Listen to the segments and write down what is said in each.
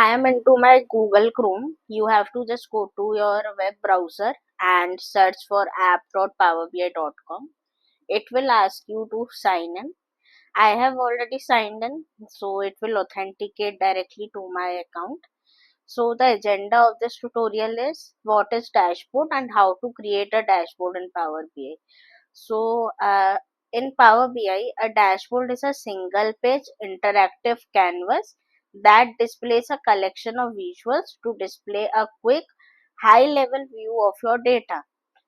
I am into my Google Chrome. You have to just go to your web browser and search for app.powerbi.com. It will ask you to sign in. I have already signed in, so it will authenticate directly to my account. So the agenda of this tutorial is what is dashboard and how to create a dashboard in Power BI. So in Power BI, a dashboard is a single page interactive canvas that displays a collection of visuals to display a quick high level view of your data.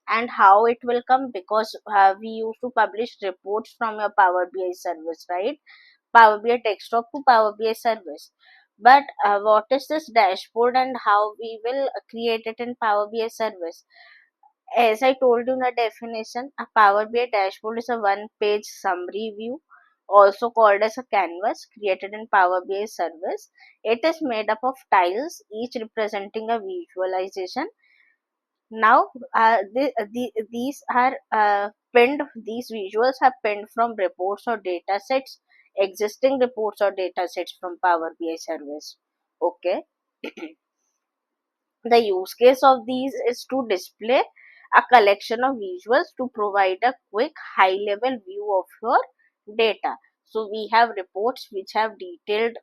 And how it will come, because we used to publish reports from your Power BI service, right? Power BI desktop to Power BI service. But what is this dashboard and how we will create it in Power BI service? As I told you in the definition, a Power BI dashboard is a one page summary view, also called as a canvas, created in Power BI service. It is made up of tiles, each representing a visualization. Now, these are pinned, these visuals are pinned from reports or data sets, existing reports or data sets from Power BI service. Okay. The use case of these is to display a collection of visuals to provide a quick high level view of your data. So we have reports which have detailed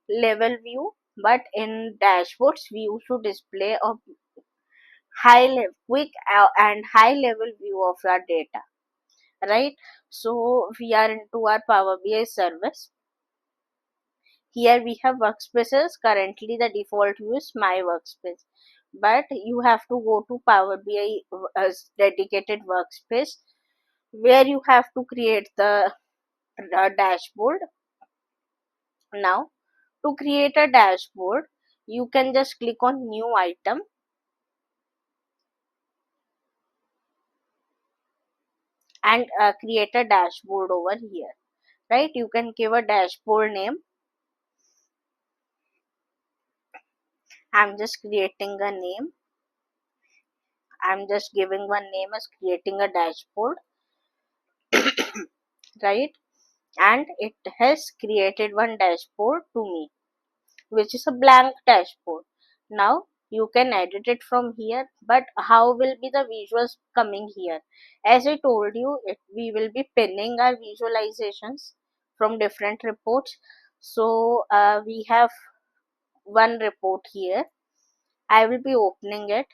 level view, but in dashboards we used to display a quick and high level view of our data, right? So we are into our Power BI service. Here we have workspaces. Currently the default view is my workspace, but you have to go to Power BI dedicated workspace where you have to create the dashboard. Now, to create a dashboard, you can just click on new item and create a dashboard over here, right? You can give a dashboard name. I'm just creating a name. I'm just giving one name as creating a dashboard, right? And it has created one dashboard to me, which is a blank dashboard. Now you can edit it from here, but how will be the visuals coming here? As I told you, we will be pinning our visualizations from different reports. So we have one report here. I will be opening it.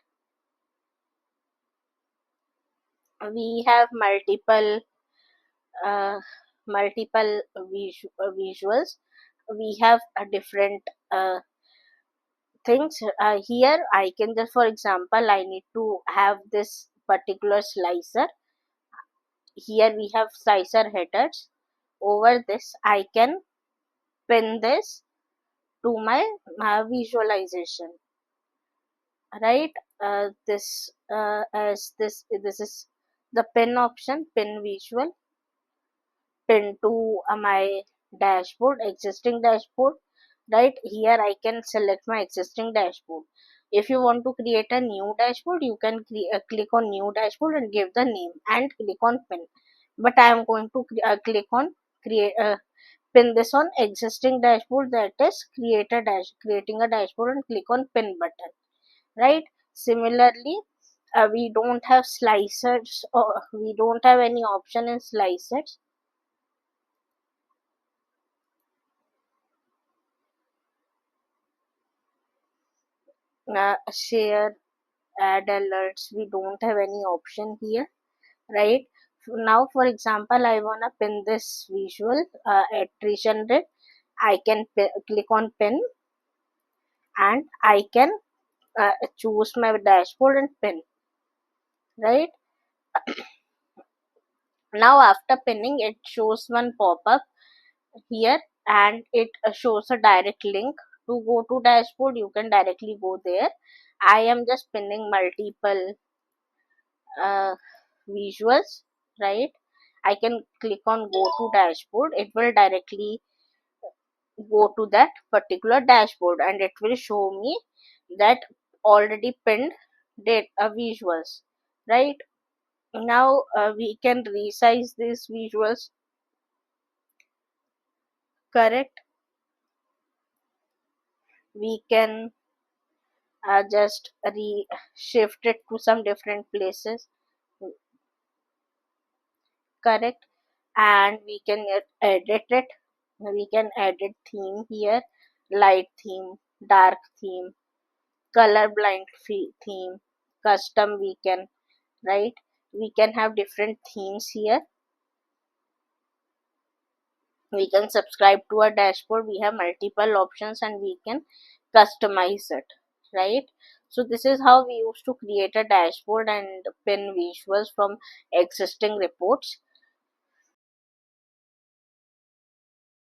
We have uh, multiple visuals. We have a different things here. I can just, for example, I need to have this particular slicer. Here we have slicer headers. Over this I can pin this to my visualization, right? This as this is the pin option, pin visual, pin to my dashboard, existing dashboard. Right here I can select my existing dashboard. If you want to create a new dashboard, you can click on new dashboard and give the name and click on pin. But I am going to click on create pin this on existing dashboard, that is creating a dashboard, and click on pin button, right? Similarly, we don't have slicers, or we don't have any option in slicers. Share, add alerts, we don't have any option here, right? Now for example, I want to pin this visual attrition rate. I can click on pin, and I can choose my dashboard and pin, right? Now after pinning, it shows one pop-up here, and it shows a direct link to go to dashboard. You can directly go there. I am just pinning multiple uh, visuals, right? I can click on go to dashboard. It will directly go to that particular dashboard, and it will show me that already pinned data visuals, right? Now we can resize these visuals, correct? we can just shift it to some different places, correct, and we can edit it. We can edit theme here, light theme, dark theme, colorblind theme, custom we can, right, we can have different themes here. We can subscribe to a dashboard, we have multiple options and we can customize it, right. So this is how we used to create a dashboard and pin visuals from existing reports.